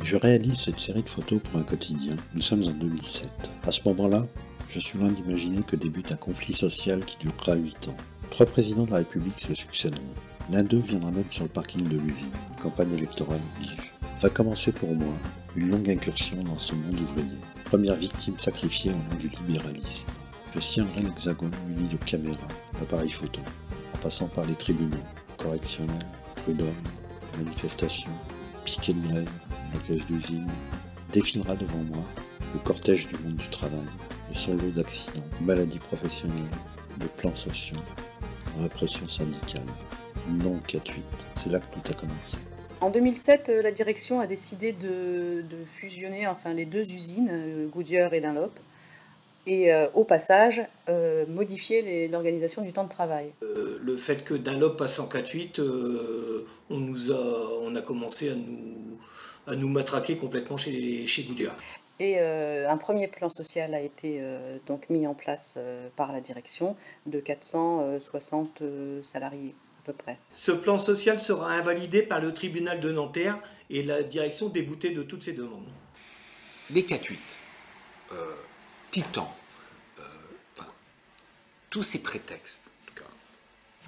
Je réalise cette série de photos pour un quotidien. Nous sommes en 2007. À ce moment-là, je suis loin d'imaginer que débute un conflit social qui durera 8 ans. 3 présidents de la République se succéderont. L'un d'eux viendra même sur le parking de l'usine. Campagne électorale oblige. Va commencer pour moi une longue incursion dans ce monde ouvrier. Première victime sacrifiée au nom du libéralisme. Je sillonnerai l'Hexagone muni de caméras, d'appareils photo, en passant par les tribunaux, correctionnels, prud'hommes, manifestations, piquets de grève, blocage d'usines. Défilera devant moi le cortège du monde du travail et son lot d'accidents, maladies professionnelles, de plans sociaux, répression syndicale. Non, 4-8, c'est là que tout a commencé. En 2007, la direction a décidé de fusionner les 2 usines, Goodyear et Dunlop, et au passage, modifier l'organisation du temps de travail. Le fait que Dunlop passe en 4-8, on a commencé à nous matraquer complètement chez Goodyear. Et un premier plan social a été donc mis en place par la direction de 460 salariés. Peu près. Ce plan social sera invalidé par le tribunal de Nanterre et la direction déboutée de toutes ses demandes. Les 4-8, Titan, tous ces prétextes, en tout cas,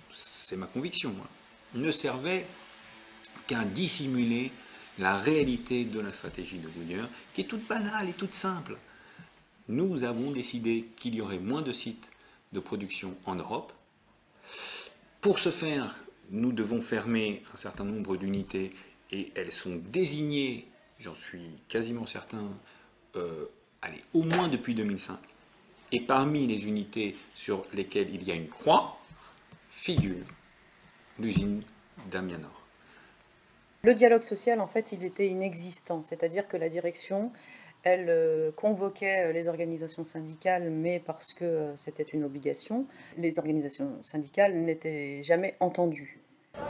c'est ma conviction, ne servaient qu'à dissimuler la réalité de la stratégie de Goodyear, qui est toute banale et toute simple. Nous avons décidé qu'il y aurait moins de sites de production en Europe. Pour ce faire, nous devons fermer un certain nombre d'unités et elles sont désignées, j'en suis quasiment certain, au moins depuis 2005. Et parmi les unités sur lesquelles il y a une croix, figure l'usine d'Amiens Nord. Le dialogue social, en fait, il était inexistant, c'est-à-dire que la direction, elle convoquait les organisations syndicales, mais parce que c'était une obligation, les organisations syndicales n'étaient jamais entendues.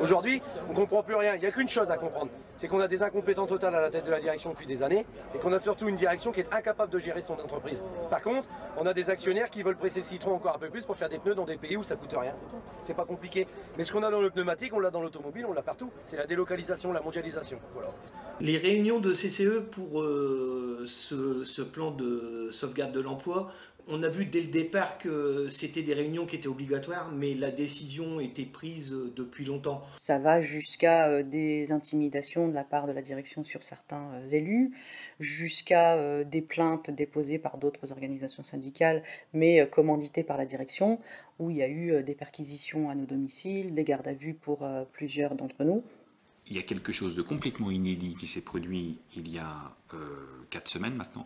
Aujourd'hui, on ne comprend plus rien. Il n'y a qu'une chose à comprendre, c'est qu'on a des incompétents totales à la tête de la direction depuis des années et qu'on a surtout une direction qui est incapable de gérer son entreprise. Par contre, on a des actionnaires qui veulent presser le citron encore un peu plus pour faire des pneus dans des pays où ça coûte rien. C'est pas compliqué. Mais ce qu'on a dans le pneumatique, on l'a dans l'automobile, on l'a partout. C'est la délocalisation, la mondialisation. Voilà. Les réunions de CCE pour ce plan de sauvegarde de l'emploi, on a vu dès le départ que c'était des réunions qui étaient obligatoires, mais la décision était prise depuis longtemps. Ça va jusqu'à des intimidations de la part de la direction sur certains élus, jusqu'à des plaintes déposées par d'autres organisations syndicales, mais commanditées par la direction, où il y a eu des perquisitions à nos domiciles, des gardes à vue pour plusieurs d'entre nous. Il y a quelque chose de complètement inédit qui s'est produit il y a 4 semaines maintenant.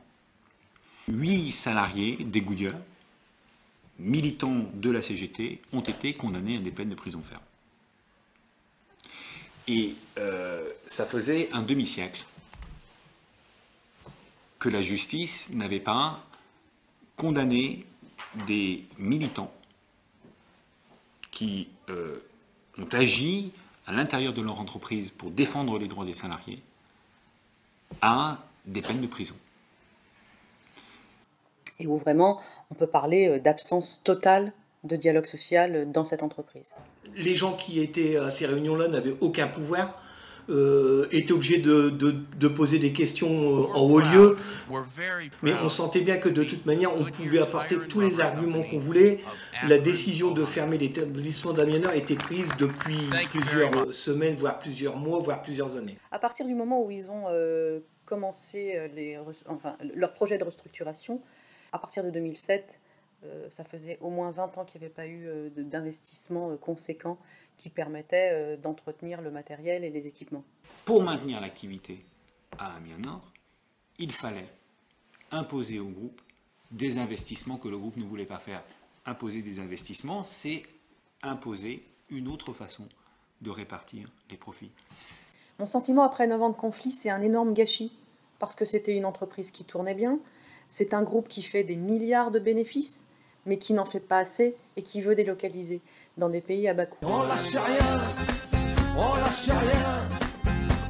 8 salariés des Goodyear, militants de la CGT, ont été condamnés à des peines de prison ferme. Et ça faisait un demi-siècle que la justice n'avait pas condamné des militants qui ont agi à l'intérieur de leur entreprise pour défendre les droits des salariés à des peines de prison. Et où vraiment on peut parler d'absence totale de dialogue social dans cette entreprise. Les gens qui étaient à ces réunions-là n'avaient aucun pouvoir, étaient obligés de poser des questions en haut lieu, mais on sentait bien que de toute manière on pouvait apporter tous les arguments qu'on voulait. La décision de fermer l'établissement d'Amiens Nord était prise depuis plusieurs semaines, voire plusieurs mois, voire plusieurs années. À partir du moment où ils ont commencé leur projet de restructuration, à partir de 2007, ça faisait au moins 20 ans qu'il n'y avait pas eu d'investissement conséquent qui permettait d'entretenir le matériel et les équipements. Pour maintenir l'activité à Amiens Nord, il fallait imposer au groupe des investissements que le groupe ne voulait pas faire. Imposer des investissements, c'est imposer une autre façon de répartir les profits. Mon sentiment après 9 ans de conflit, c'est un énorme gâchis, parce que c'était une entreprise qui tournait bien, c'est un groupe qui fait des milliards de bénéfices, mais qui n'en fait pas assez et qui veut délocaliser dans des pays à bas coût. On lâche rien, on lâche rien,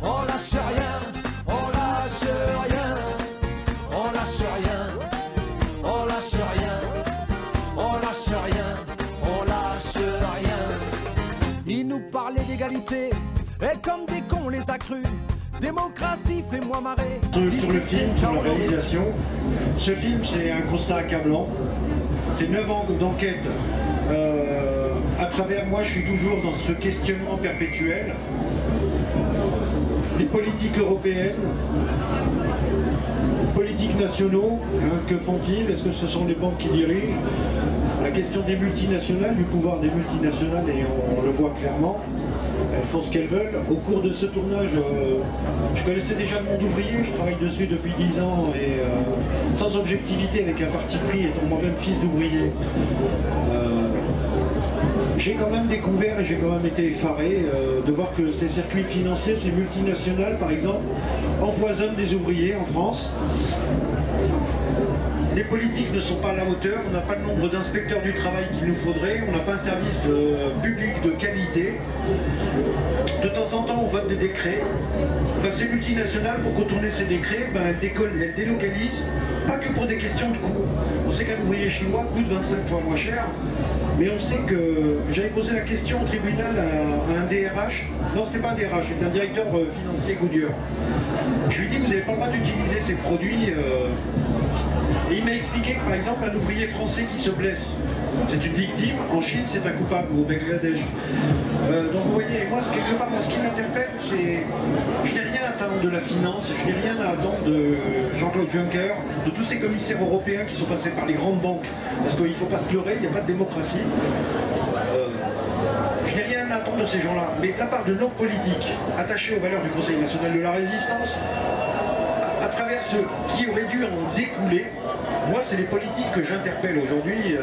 on lâche rien, on lâche rien, on lâche rien, on lâche rien, on lâche rien, on lâche rien. Ils nous parlaient d'égalité, et comme des cons les a crus, Démocratie, fais-moi marrer. Sur le film, sur la réalisation, ce film c'est un constat accablant. C'est 9 ans d'enquête. À travers moi, je suis toujours dans ce questionnement perpétuel. Les politiques européennes, les politiques nationaux, hein, que font-ils? Est-ce que ce sont les banques qui dirigent? La question des multinationales, du pouvoir des multinationales, et on le voit clairement. Elles font ce qu'elles veulent. Au cours de ce tournage, je connaissais déjà le monde ouvrier, je travaille dessus depuis 10 ans, et sans objectivité, avec un parti pris, étant moi-même fils d'ouvrier, j'ai quand même découvert et j'ai quand même été effaré de voir que ces circuits financiers, ces multinationales par exemple, empoisonnent des ouvriers en France. Les politiques ne sont pas à la hauteur, on n'a pas le nombre d'inspecteurs du travail qu'il nous faudrait, on n'a pas un service public de qualité. De temps en temps, on vote des décrets. Ces multinationales, pour contourner ces décrets, elles délocalisent, pas que pour des questions de coût. On sait qu'un ouvrier chinois coûte 25 fois moins cher, mais on sait que j'avais posé la question au tribunal à un DRH, non c'était pas un DRH, c'était un directeur financier Goodyear. Je lui ai dit, vous n'avez pas le droit d'utiliser ces produits. Et il m'a expliqué que par exemple un ouvrier français qui se blesse, c'est une victime, en Chine c'est un coupable, ou au Bangladesh. Donc vous voyez, moi quelque part, ce qui m'interpelle, c'est je n'ai rien à attendre de la finance, je n'ai rien à attendre de Jean-Claude Juncker, de tous ces commissaires européens qui sont passés par les grandes banques, parce qu'il ne faut pas se leurrer, il n'y a pas de démocratie. Je n'ai rien à attendre de ces gens-là, mais de la part de nos politiques attachés aux valeurs du Conseil national de la résistance, à travers ce qui aurait dû en découler, moi c'est les politiques que j'interpelle aujourd'hui,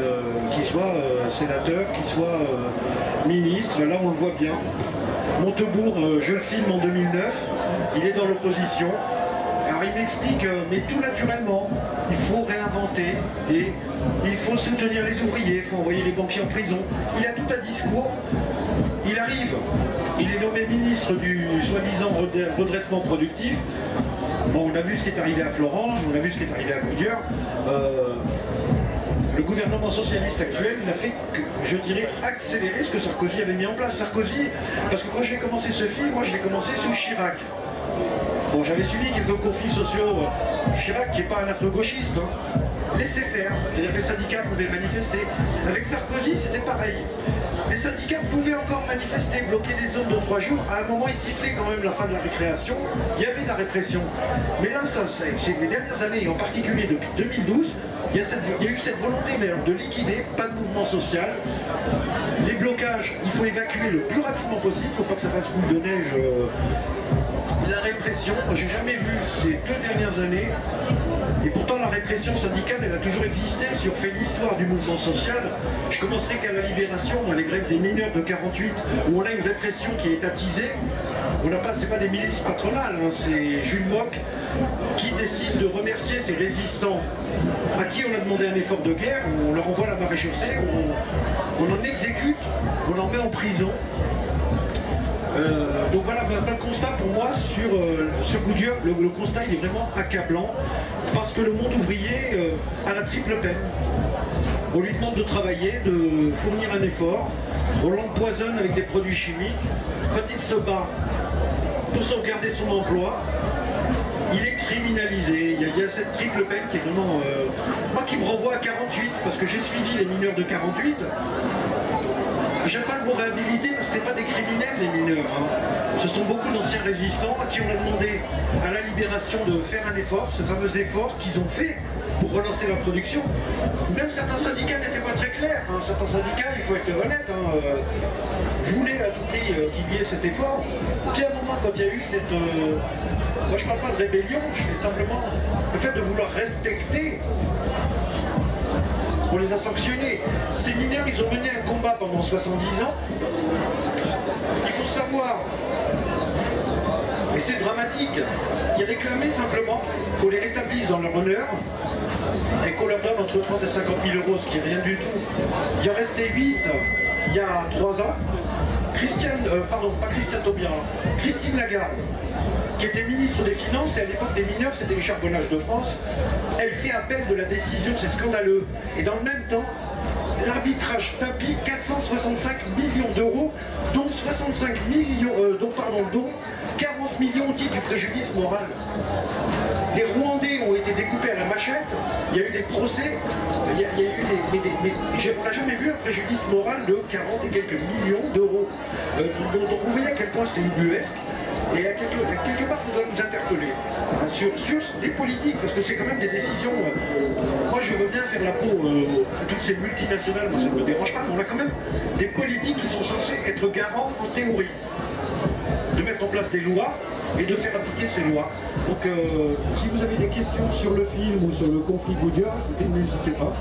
qu'ils soient sénateurs, qu'ils soient ministres, là on le voit bien. Montebourg, je le filme en 2009, il est dans l'opposition. Alors il m'explique, mais tout naturellement, il faut réinventer et il faut soutenir les ouvriers, il faut envoyer les banquiers en prison. Il a tout un discours, il arrive, il est nommé ministre du soi-disant redressement productif. Bon, on a vu ce qui est arrivé à Florange, on a vu ce qui est arrivé à Goodyear. Le gouvernement socialiste actuel n'a fait que, je dirais, accélérer ce que Sarkozy avait mis en place. Sarkozy, parce que quand j'ai commencé ce film, moi je l'ai commencé sous Chirac. Bon, j'avais suivi quelques conflits sociaux. Chirac, qui n'est pas un afro-gauchiste, hein, laissait faire. C'est-à-dire que les syndicats pouvaient manifester. Avec Sarkozy, c'était pareil. Les syndicats pouvaient encore manifester, bloquer des zones de 3 jours. À un moment, ils sifflaient quand même la fin de la récréation. Il y avait de la répression. Mais là, c'est les dernières années, en particulier depuis 2012, il y a eu cette volonté de liquider, pas de mouvement social. Les blocages, il faut évacuer le plus rapidement possible, il ne faut pas que ça fasse boule de neige. La répression, j'ai jamais vu ces 2 dernières années, et pourtant la répression syndicale, elle a toujours existé. Si on fait l'histoire du mouvement social, je commencerai qu'à la Libération, dans les grèves des mineurs de 48, où on a une répression qui est attisée. On n'a pas, c'est pas des milices patronales, hein, c'est Jules Mock qui décide de remercier ses résistants à qui on a demandé un effort de guerre, où on leur envoie la marée chaussée, on en exécute, on en met en prison. Donc voilà, le constat pour moi sur Goodyear, le constat il est vraiment accablant, parce que le monde ouvrier a la triple peine. On lui demande de travailler, de fournir un effort, on l'empoisonne avec des produits chimiques. Quand il se bat pour sauvegarder son emploi, il est criminalisé. Il y a cette triple peine qui est vraiment... moi qui me renvoie à 48, parce que j'ai suivi les mineurs de 48. J'aime pas le mot réhabilité parce que c'est pas des criminels les mineurs. Hein. Ce sont beaucoup d'anciens résistants à qui on a demandé à la libération de faire un effort, ce fameux effort qu'ils ont fait pour relancer la production. Même certains syndicats n'étaient pas très clairs. Hein. Certains syndicats, il faut être honnête, voulaient à tout prix qu'il y ait cet effort. Puis à un moment, quand il y a eu cette... moi je parle pas de rébellion, je fais simplement le fait de vouloir respecter. On les a sanctionnés. Ces mineurs, ils ont mené un combat pendant 70 ans. Il faut savoir, et c'est dramatique, ils réclamaient simplement qu'on les rétablisse dans leur honneur et qu'on leur donne entre 30 et 50 000 euros, ce qui est rien du tout. Il en restait 8 il y a 3 ans. Christine Lagarde, qui était ministre des Finances, et à l'époque des mineurs, c'était le charbonnage de France, elle fait appel de la décision, c'est scandaleux. Et dans le même temps, l'arbitrage tapis 465 millions d'euros, dont 65 millions, dont 40 millions au titre du préjudice moral. Les Rwandais ont été découpés à la machette, il y a eu des procès, il y a eu on n'a jamais vu un préjudice moral de 40 et quelques millions d'euros. Donc vous voyez à quel point c'est ubuesque. Et à quelque part, ça doit nous interpeller sur des politiques, parce que c'est quand même des décisions. Moi, je veux bien faire la peau à toutes ces multinationales, moi ça ne me dérange pas, mais on a quand même des politiques qui sont censées être garants en théorie de mettre en place des lois et de faire appliquer ces lois. Donc, si vous avez des questions sur le film ou sur le conflit Goodyear, écoutez, n'hésitez pas.